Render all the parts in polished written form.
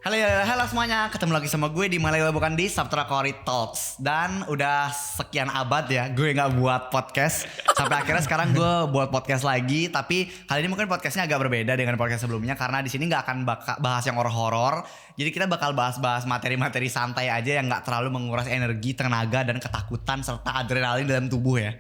Halo semuanya, ketemu lagi sama gue di Malaya bukan di Sabtra Kori Talks. Dan udah sekian abad ya gue gak buat podcast. Sampai akhirnya sekarang gue buat podcast lagi. Tapi kali ini mungkin podcastnya agak berbeda dengan podcast sebelumnya. Karena di sini gak akan bahas yang horor-horor. Jadi kita bakal bahas-bahas materi-materi santai aja yang gak terlalu menguras energi, tenaga, dan ketakutan serta adrenalin dalam tubuh ya.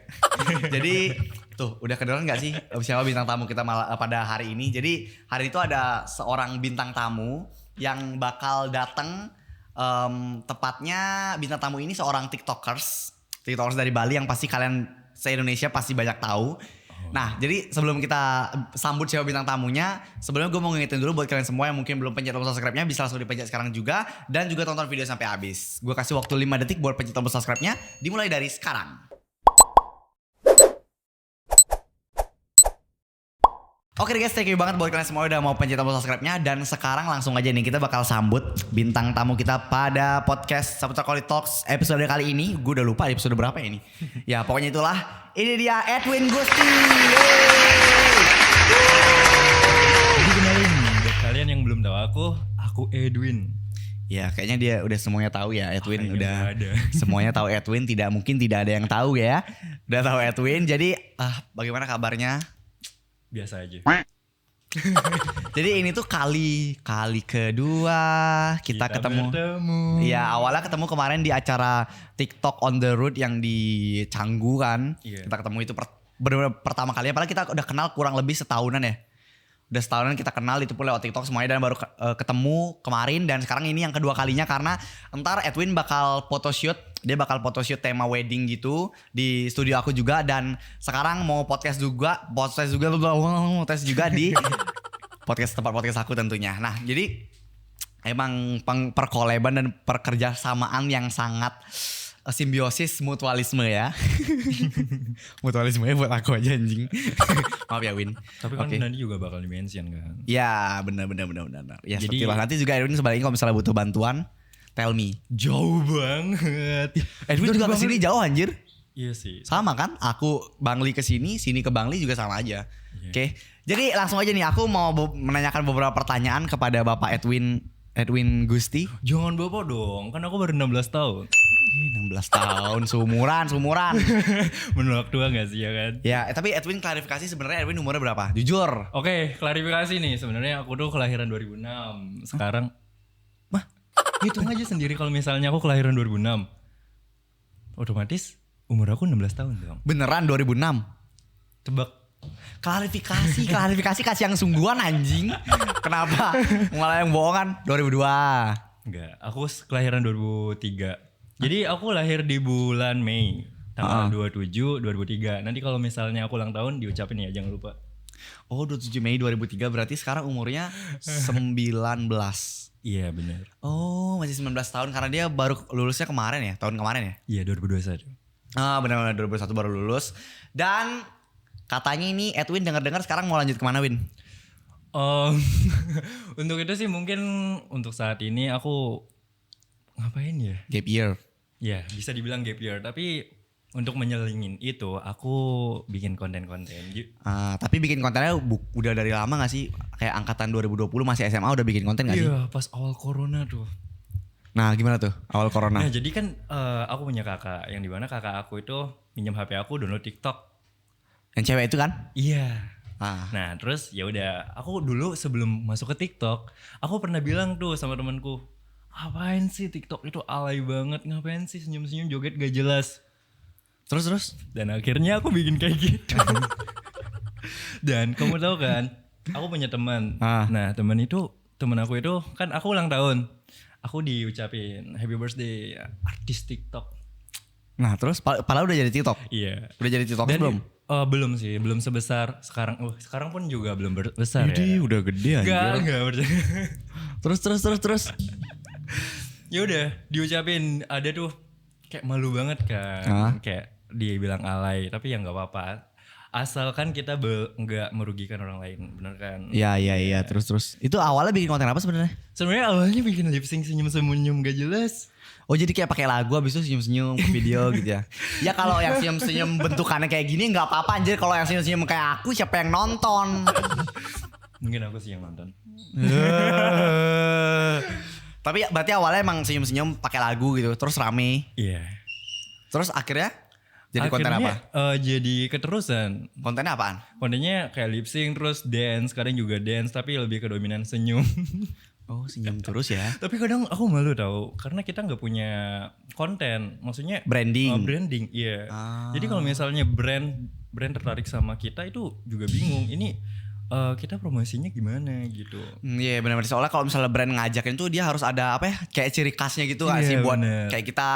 Jadi tuh udah kedengeran gak sih siapa bintang tamu kita pada hari ini. Jadi hari itu ada seorang bintang tamu yang bakal datang, tepatnya bintang tamu ini seorang tiktokers dari Bali yang pasti kalian se-Indonesia pasti banyak tahu. Nah jadi sebelum kita sambut siapa bintang tamunya, sebelumnya gue mau ngingetin dulu buat kalian semua yang mungkin belum pencet tombol subscribe-nya, bisa langsung dipencet sekarang juga. Dan juga tonton video sampai habis. Gue kasih waktu 5 detik buat pencet tombol subscribe-nya, dimulai dari sekarang. Oke guys, thank you banget buat kalian semua udah mau pencet tombol subscribe-nya. Dan sekarang langsung aja nih kita bakal sambut bintang tamu kita pada podcast Sabtra Kori Talks episode kali ini. Gue udah lupa episode berapa ya ini. Ya pokoknya itulah, ini dia Edwin Gusti. Jadi kenalin buat kalian yang belum tahu aku Edwin. Ya kayaknya dia udah semuanya tahu ya Edwin. Udah ada. Semuanya tahu Edwin, tidak mungkin tidak ada yang tahu ya. Udah tahu Edwin, jadi bagaimana kabarnya? Biasa aja. Jadi ini tuh kali kedua kita ketemu. Iya, awalnya ketemu kemarin di acara TikTok on the road yang di Canggu kan. Iya. Kita ketemu itu benar-benar pertama kali. Apalagi kita udah kenal kurang lebih setahunan ya. Udah setahunan kita kenal, itu pun lewat TikTok semuanya, dan baru ketemu kemarin. Dan sekarang ini yang kedua kalinya karena entar Edwin bakal photoshoot. Dia bakal photoshoot tema wedding gitu di studio aku juga. Dan sekarang mau podcast juga di tempat podcast aku tentunya. Nah jadi emang perkoleban dan perkerjasamaan yang sangat simbiosis mutualisme ya. Mutualisme buat aku aja anjing. Maaf ya Win. Tapi kan nanti juga bakal di-mention kan. Ya benar. Ya jadi, seperti lah. Nanti juga Edwin sebaliknya kalau misalnya butuh bantuan, tell me. Jauh banget. Edwin juga kesini jauh anjir. Iya sih. Sama kan? Aku Bangli ke sini ke Bangli juga sama aja. Yeah. Oke. Jadi langsung aja nih, aku mau menanyakan beberapa pertanyaan kepada Bapak Edwin Gusti. Jangan bapak dong, kan aku baru 16 tahun. 16 tahun, seumuran. Menolak tua gak sih ya kan? Ya, tapi Edwin klarifikasi, sebenarnya Edwin umurnya berapa? Jujur. Oke, klarifikasi nih. Sebenarnya aku tuh kelahiran 2006. Sekarang hitung aja sendiri kalau misalnya aku kelahiran 2006. Otomatis umur aku 16 tahun dong. Beneran 2006? Tebak. Klarifikasi kasih yang sungguhan anjing. Kenapa? Malah yang bohongan. 2002. Enggak, aku kelahiran 2003. Jadi aku lahir di bulan Mei, tanggal 27 2003. Nanti kalau misalnya aku ulang tahun diucapin ya, jangan lupa. Oh, 27 Mei 2003, berarti sekarang umurnya 19. Iya benar. Oh, masih 19 tahun karena dia baru lulusnya kemarin ya, tahun kemarin ya? Iya 2021. Benar 2021 baru lulus. Dan katanya ini Edwin dengar sekarang mau lanjut kemana Win? Untuk itu sih mungkin untuk saat ini aku ngapain ya? Gap year. Ya bisa dibilang gap year, tapi untuk menyelingin itu aku bikin konten-konten. Tapi bikin kontennya udah dari lama gak sih? Kayak angkatan 2020 masih SMA udah bikin konten gak sih? Iya pas awal corona tuh. Nah gimana tuh awal corona? Nah jadi kan aku punya kakak, yang dimana kakak aku itu minjem HP aku download TikTok. Yang cewek itu kan? Iya. Nah terus ya udah, aku dulu sebelum masuk ke TikTok, aku pernah bilang tuh sama temanku, ngapain sih TikTok itu alay banget, ngapain sih senyum-senyum joget gak jelas. Terus dan akhirnya aku bikin kayak gitu. Dan kamu tahu kan, aku punya teman. Nah teman aku itu kan aku ulang tahun, aku diucapin happy birthday artis TikTok. Nah terus padahal udah jadi TikTok? Iya. Udah jadi TikTok belum? Belum sih, belum sebesar sekarang. Sekarang pun juga belum besar. Jadi udah gede aja. Enggak. Terus. Ya udah, diucapin, ada tuh kayak malu banget kan. Kayak dia bilang alay, tapi ya enggak apa-apa. Asalkan kita enggak merugikan orang lain, bener kan? Iya. Terus. Itu awalnya bikin konten apa sebenarnya? Sebenarnya awalnya bikin lip sync senyum-senyum gak jelas. Oh jadi kayak pakai lagu habis itu senyum-senyum video gitu ya. Ya kalau yang senyum-senyum bentukannya kayak gini enggak apa-apa anjir. Kalau yang senyum-senyum kayak aku siapa yang nonton? Mungkin aku sih yang nonton. Tapi berarti awalnya emang senyum-senyum pakai lagu gitu, terus rame. Iya. Terus akhirnya jadi konten apa? Jadi keterusan. Kontennya apaan? Kontennya kayak lip sync terus dance, kadang juga dance tapi lebih ke dominan senyum. Oh, senyum terus ya. Tapi kadang aku malu tahu karena kita nggak punya konten, maksudnya Branding. branding, iya. Jadi kalau misalnya brand tertarik sama kita itu juga bingung. Ini kita promosinya gimana gitu. Iya benar-benar. Soalnya kalau misalnya brand ngajakin tuh dia harus ada apa ya? Kayak ciri khasnya gitu nggak sih buat kayak kita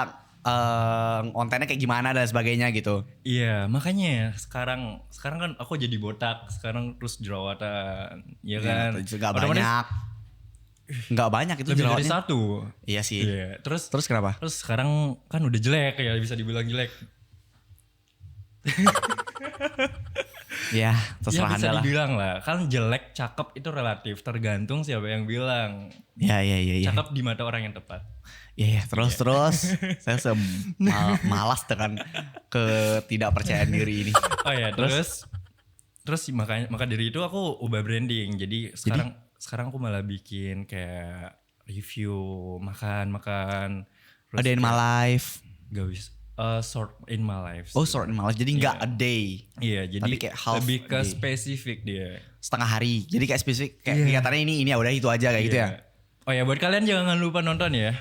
kontennya kayak gimana dan sebagainya gitu. Iya, makanya sekarang kan aku jadi botak, sekarang terus jerawatan, ya kan. Gak banyak. Gak banyak itu lebih jerawatnya. dari satu. Iya sih. Iya. Terus kenapa? Terus sekarang kan udah jelek ya, bisa dibilang jelek. Ya terserah Ya bisa Anda lah. dibilang lah, kan jelek, cakep itu relatif, tergantung siapa yang bilang. Iya. Cakep di mata orang yang tepat. Iya terus. Saya malas dengan ketidakpercayaan diri ini. Oh ya, terus maka dari itu aku ubah branding. Jadi sekarang aku malah bikin kayak review makan. Terus Ada in my life. gak bisa short in my life. Oh short in my life. Jadi nggak a day. Iya, jadi Tapi kayak half lebih ke day. spesifik dia. Setengah hari. Jadi kayak spesifik. Kayak kegiatannya ini udah itu aja kayak gitu ya. Oh ya, buat kalian jangan lupa nonton ya.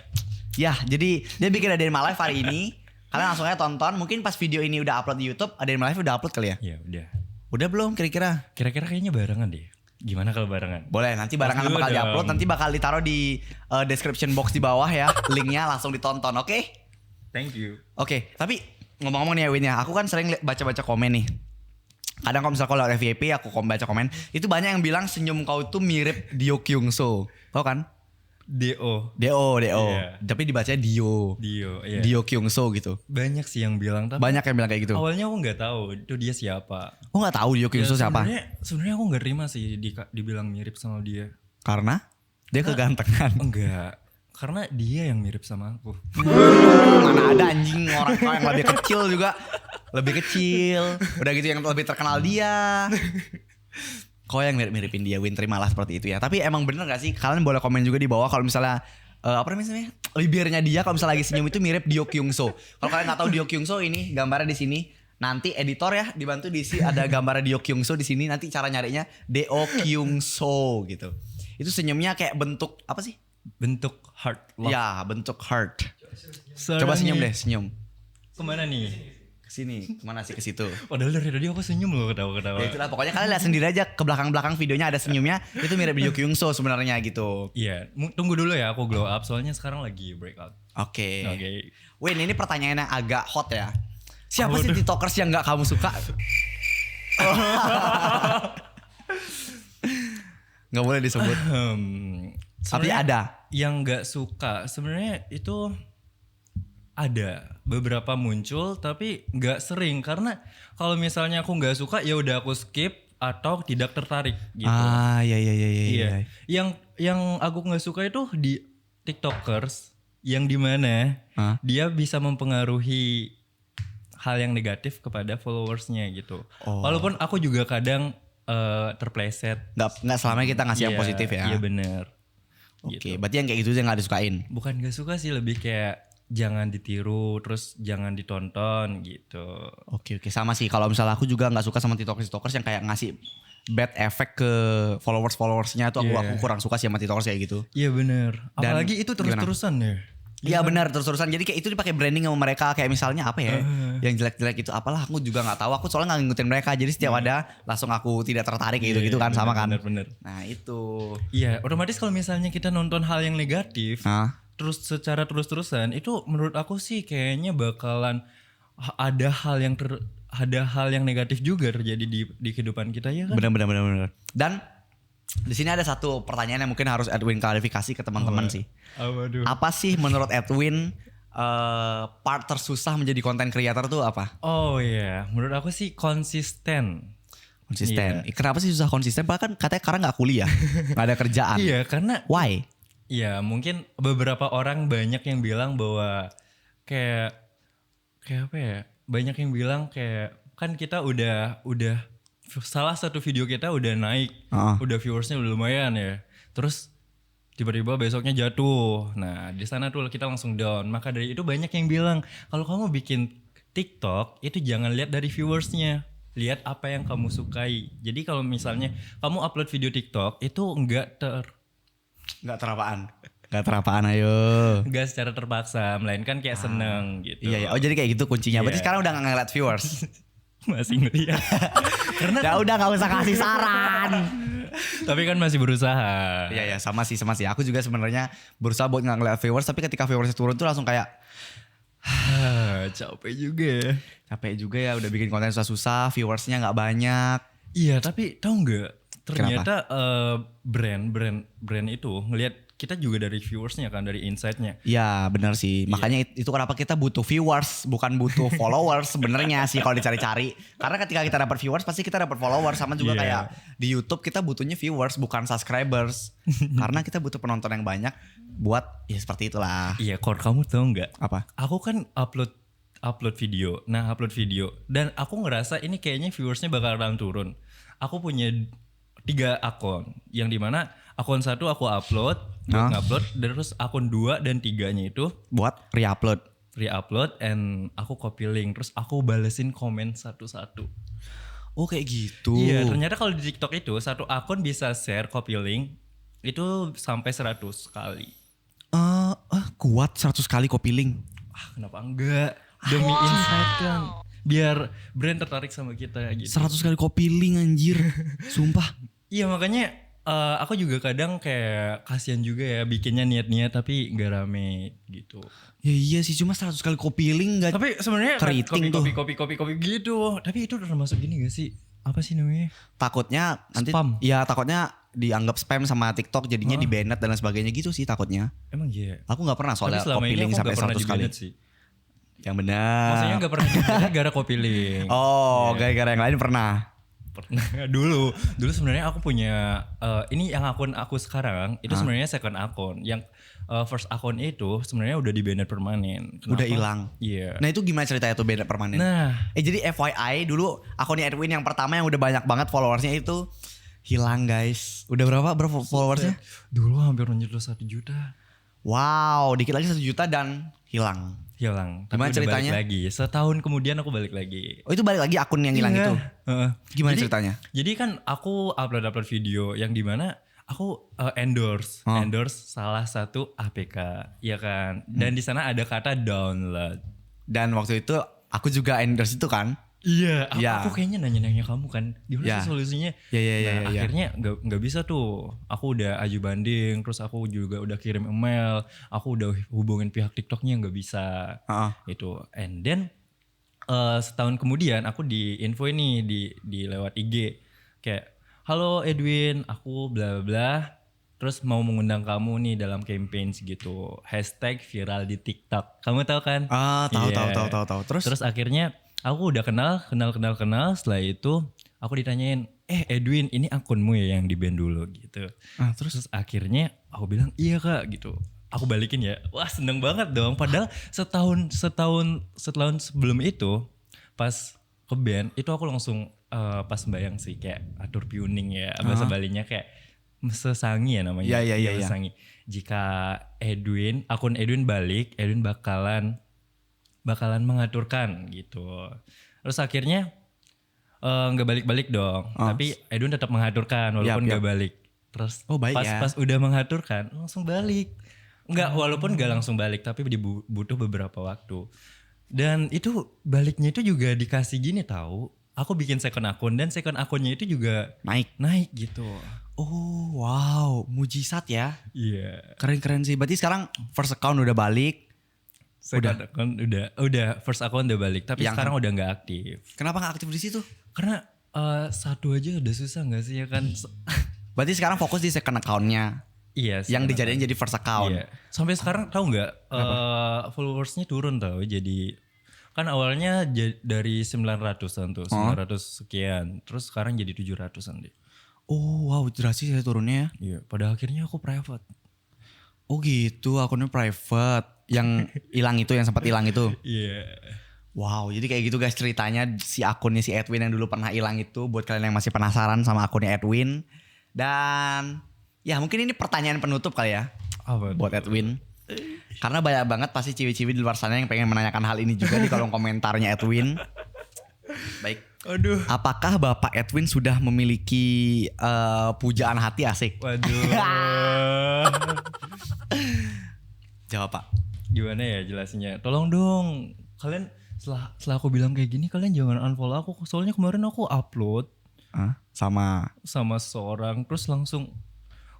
Ya jadi dia bikin ada in my life hari ini. Kalian langsung aja tonton. Mungkin pas video ini udah upload di YouTube, ada in my life udah upload kali ya? Ya udah. Udah belum kira-kira? Kira-kira kayaknya barengan deh. Gimana kalau barengan? Boleh, nanti barengan Dulu bakal dong. diupload. Nanti bakal ditaruh di description box di bawah ya. Linknya langsung ditonton, oke? Thank you. Oke, tapi ngomong-ngomong nih ya Win ya. Aku kan sering baca-baca komen nih. Kadang kalau misalnya kalau ada VIP aku baca komen. Itu banyak yang bilang senyum kau itu mirip Dio Kyung So. Tau kan? DO. Dio. Iya. Tapi dibacanya Dio. Iya. Dio Kyung So gitu. Banyak sih yang bilang, tapi Banyak yang bilang kayak gitu. awalnya aku nggak tahu itu dia siapa. Aku gak tahu Dio Kyung So siapa. Sebenarnya aku nggak terima sih dibilang mirip sama dia. Karena dia kegantengan. Enggak, karena dia yang mirip sama aku. Mana ada anjing orang yang lebih kecil juga. Lebih kecil. Udah gitu yang lebih terkenal dia. Kau yang mirip-miripin dia, Win, terimalah seperti itu ya. Tapi emang bener gak sih? Kalian boleh komen juga di bawah kalau misalnya apa namanya? Bibirnya dia kalau misalnya lagi senyum itu mirip Dio Kyung So. Kalau kalian nggak tahu Dio Kyung So ini gambarnya di sini. Nanti editor ya dibantu diisi ada gambar Dio Kyung So di sini. Nanti cara nyarinya Dio Kyung So gitu. Itu senyumnya kayak bentuk apa sih? Bentuk heart love. Ya, bentuk heart. Soalnya Coba senyum nih, deh, senyum. Kemana nih? Kesini, kemana sih ke situ? Padahal dari tadi aku senyum loh ketawa-ketawa. Ya itulah pokoknya kalian lihat sendiri aja ke belakang-belakang videonya ada senyumnya itu mirip Dio Kyung So sebenarnya gitu. Iya, tunggu dulu ya aku glow up soalnya sekarang lagi breakout. Oke. Oke. Win, ini pertanyaan yang agak hot ya. Siapa Apa sih tuh? TikTokers yang gak kamu suka? Gak boleh disebut. Tapi Sebenarnya ada. yang nggak suka sebenarnya itu ada beberapa muncul tapi nggak sering karena kalau misalnya aku nggak suka ya udah aku skip atau tidak tertarik gitu. Ah, iya. Iya. Yang aku nggak suka itu di TikTokers yang dimana Hah? dia bisa mempengaruhi hal yang negatif kepada followersnya gitu. Oh. Walaupun aku juga kadang terpleset. Gak selamanya kita ngasih yang Iya, positif ya. Iya bener. Oke, Gitu. berarti yang kayak gitu yang gak disukain. Bukan gak suka sih, lebih kayak jangan ditiru terus jangan ditonton gitu. Oke, sama sih. Kalau misalnya aku juga gak suka sama TikTokers yang kayak ngasih bad effect ke followersnya tuh Iya. aku kurang suka sih sama TikTokers kayak gitu. Iya bener. Dan Apalagi itu terus-terusan ya. Iya benar terus-terusan. Jadi kayak itu dipakai branding sama mereka kayak misalnya apa ya? Yang jelek-jelek itu apalah aku juga nggak tahu. Aku soalnya nggak ngikutin mereka. Jadi setiap ada langsung aku tidak tertarik kayak gitu-gitu kan sama kan. Bener. Nah, itu. Iya, otomatis kalau misalnya kita nonton hal yang negatif Hah? terus secara terus-terusan itu menurut aku sih kayaknya bakalan ada hal yang negatif juga terjadi di kehidupan kita ya kan. Benar. Dan di sini ada satu pertanyaan yang mungkin harus Edwin klarifikasi ke teman-teman sih. Waduh. Apa sih menurut Edwin part tersusah menjadi content creator tuh apa? Oh iya, menurut aku sih konsisten. Konsisten. Kenapa sih susah konsisten? Padahal kan katanya karena nggak kuliah, nggak ada kerjaan. Iya, karena Why? ya mungkin beberapa orang banyak yang bilang bahwa kayak apa ya? Banyak yang bilang kayak kan kita udah salah satu video kita udah naik, udah viewersnya udah lumayan ya. Terus tiba-tiba besoknya jatuh. Nah di sana tuh kita langsung down. Maka dari itu banyak yang bilang kalau kamu bikin TikTok itu jangan lihat dari viewersnya, lihat apa yang kamu sukai. Jadi kalau misalnya kamu upload video TikTok itu enggak ayo. secara terpaksa, melainkan kayak seneng gitu. Iya, oh jadi kayak gitu kuncinya. Berarti Iya. sekarang udah gak ngeliat viewers. Masih ngeliat. Karena Ya udah gak usah kasih saran. tapi kan masih berusaha. Iya sama sih. Aku juga sebenarnya berusaha buat gak ngeliat viewers, tapi ketika viewersnya turun tuh langsung kayak Capek juga. capek juga ya, udah bikin konten susah-susah, viewersnya gak banyak. Iya, tapi tahu nggak? Ternyata brand itu ngelihat kita juga dari viewersnya kan, dari insight-nya. Iya benar sih. Makanya itu kenapa kita butuh viewers, bukan butuh followers sebenarnya sih kalau dicari-cari. Karena ketika kita dapat viewers pasti kita dapat followers. Sama juga Iya. kayak di YouTube kita butuhnya viewers bukan subscribers. Karena kita butuh penonton yang banyak buat ya seperti itulah. Iya, Kor, kamu tahu nggak? Apa? Aku kan upload video. Nah, upload video dan aku ngerasa ini kayaknya viewersnya bakalan turun. Aku punya 3 akun, yang dimana akun 1 aku upload, buat ngupload, terus akun 2 dan 3-nya itu Buat re-upload and aku copy link, terus aku balesin komen satu-satu. Oh kayak gitu. Iya, ternyata kalau di TikTok itu satu akun bisa share copy link itu sampai 100 kali. Kuat 100 kali copy link. Kenapa enggak? Demi insight kan. Biar brand tertarik sama kita gitu. 100 kali copy link anjir. Sumpah. Iya, makanya aku juga kadang kayak kasihan juga ya bikinnya niat-niat tapi nggak rame gitu. Ya iya sih, cuma 100 kali copy link gak. Tapi sebenarnya Keriting tuh. copy gitu. Tapi itu termasuk gini gak sih? Apa sih namanya? Takutnya nanti Spam. ya takutnya dianggap spam sama TikTok jadinya di-banned dan lain sebagainya gitu sih takutnya. Emang iya. Aku gak pernah Tapi soalnya selama copy ini link aku sampai nggak pernah 100 kali. di-banned sih. Yang benar. Maksudnya nggak pernah di-banned gara copy link. Oh, gara-gara yang lain pernah. Pernah. dulu sebenarnya aku punya ini yang akun aku sekarang itu sebenarnya second akun. Yang first akun itu sebenarnya udah di-banned permanen. Kenapa? Udah hilang. Iya. Nah, itu gimana ceritanya tuh banned permanen? Nah, Jadi FYI dulu akunnya Edwin yang pertama yang udah banyak banget followersnya itu hilang guys. Udah berapa followersnya? dulu hampir menyentuh 1 juta. Wow, dikit lagi 1 juta dan hilang. Hilang. Tapi Gimana udah ceritanya? balik lagi. Setahun kemudian aku balik lagi. Oh, itu balik lagi akun yang hilang Iya. itu. Heeh. Gimana ceritanya? Jadi kan aku upload video yang dimana aku endorse salah satu APK, ya kan. Dan di sana ada kata download. Dan waktu itu aku juga endorse itu kan. Iya, Iya. aku kayaknya nanya-nanya kamu kan, gimana Iya. sih solusinya? Iya. Akhirnya nggak bisa tuh. Aku udah aju banding, terus aku juga udah kirim email, aku udah hubungin pihak TikToknya nggak bisa. Itu, and then setahun kemudian aku di info ini di lewat IG kayak, halo Edwin, aku bla bla. Terus mau mengundang kamu nih dalam campaign gitu. #viral di TikTok. Kamu tahu kan? Tahu. Iya. Terus akhirnya aku udah kenal. Setelah itu aku ditanyain, Edwin ini akunmu ya yang di-ban dulu gitu. Terus akhirnya aku bilang iya kak gitu. Aku balikin ya. Wah seneng banget dong. Padahal setahun sebelum itu pas ke ban itu aku langsung pas bayang sih kayak atur tuning ya. Bahasa Balinya kayak sesangi ya namanya. Iya. Sesangi. Jika akun Edwin balik, Edwin bakalan mengaturkan gitu. Terus akhirnya nggak balik-balik dong. Tapi Edwin tetap mengaturkan walaupun nggak balik. Terus baik ya. pas udah mengaturkan langsung balik. Walaupun nggak langsung balik tapi butuh beberapa waktu. Dan itu baliknya itu juga dikasih gini tahu. Aku bikin second akun dan second akunnya itu juga naik gitu. Oh wow, mujizat ya. Iya. Keren sih. Berarti sekarang first account udah balik. Second account udah first account udah balik tapi sekarang udah nggak aktif. Kenapa nggak aktif di situ? Karena satu aja udah susah nggak sih ya kan? Berarti sekarang fokus di second account-nya. Iya. Yang dijadiin jadi first account. Iya. Sampai sekarang tahu nggak followersnya turun tahu. Jadi kan awalnya dari 900-an tuh, 900 sekian. Terus sekarang jadi 700-an deh. Oh wow, drastis ya turunnya. Iya. Pada akhirnya aku private. Oh gitu, akunnya private. Yang hilang itu, yang sempat hilang itu. Iya. Wow, jadi kayak gitu guys ceritanya si akunnya si Edwin yang dulu pernah hilang itu. Buat kalian yang masih penasaran sama akunnya Edwin. Dan Ya mungkin ini pertanyaan penutup kali ya Apa? buat Edwin. Karena banyak banget pasti ciwi-ciwi di luar sana yang pengen menanyakan hal ini juga di kolom komentarnya Edwin. Baik. Aduh. Apakah Bapak Edwin sudah memiliki pujaan hati asik? Waduh. Jawab Pak. Gimana ya jelasinnya? Tolong dong. Kalian setelah aku bilang kayak gini, kalian jangan unfollow aku. Soalnya kemarin aku upload Sama seorang terus langsung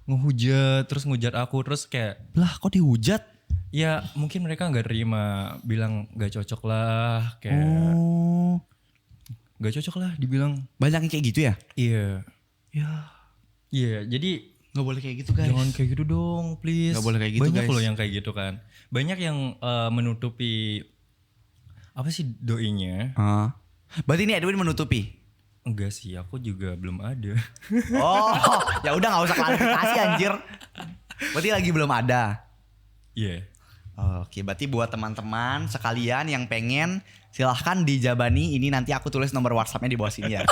ngehujat, terus ngujat aku, terus kayak lah kok dihujat? ya mungkin mereka nggak terima, bilang nggak cocok lah, kayak Oh, nggak cocok lah, dibilang. banyak yang kayak gitu ya? Iya, Ya, iya. Jadi nggak boleh kayak gitu guys. jangan kayak gitu dong, please. Nggak boleh kayak gitu, Banyak guys. loh yang kayak gitu kan. Banyak yang menutupi apa sih doinya. Berarti ini Edwin menutupi. Enggak sih, aku juga belum ada. Oh, ya udah nggak usah klarifikasi anjir. Berarti lagi belum ada. Iya. Oke, berarti buat teman-teman sekalian yang pengen silahkan dijabani, ini nanti aku tulis nomor WhatsApp-nya di bawah sini ya.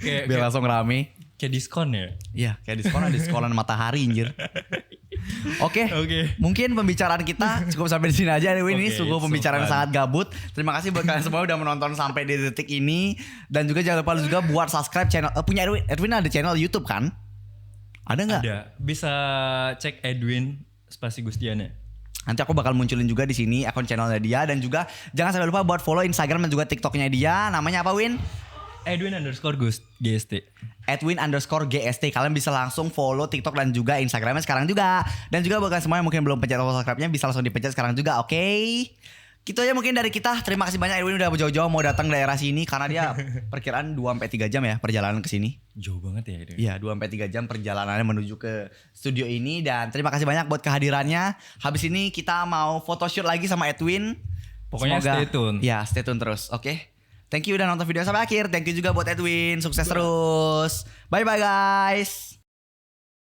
Biar langsung rame. Kayak diskon ya. Iya, kayak diskonan matahari anjir. Oke. Mungkin pembicaraan kita cukup sampai di sini aja. Ini Oke, sungguh so pembicaraan yang fun. sangat gabut. Terima kasih buat kalian semua udah menonton sampai di detik ini, dan juga jangan lupa juga buat subscribe channel punya Edwin ada channel YouTube kan? Ada nggak? Ada. Bisa cek Edwin Spasi Gustiana. Nanti aku bakal munculin juga di sini akun channelnya dia, dan juga jangan sampai lupa buat follow Instagram dan juga TikToknya dia. Namanya apa Win? Edwin_GST. Edwin_GST. Kalian bisa langsung follow TikTok dan juga Instagramnya sekarang juga. Dan juga buat kalian semua yang mungkin belum pencet tombol subscribe-nya bisa langsung dipencet sekarang juga. Oke. Gitu aja mungkin dari kita. Terima kasih banyak Edwin udah jauh-jauh mau datang daerah sini, karena dia perkiraan 2-3 jam ya perjalanan ke sini. Jauh banget ya Edwin. Iya, 2-3 jam perjalanannya menuju ke studio ini, dan terima kasih banyak buat kehadirannya. Habis ini kita mau photoshoot lagi sama Edwin. Pokoknya stay tune. Ya, stay tune terus. Oke. Thank you udah nonton video sampai akhir. Thank you juga buat Edwin. Sukses terus. Bye bye guys.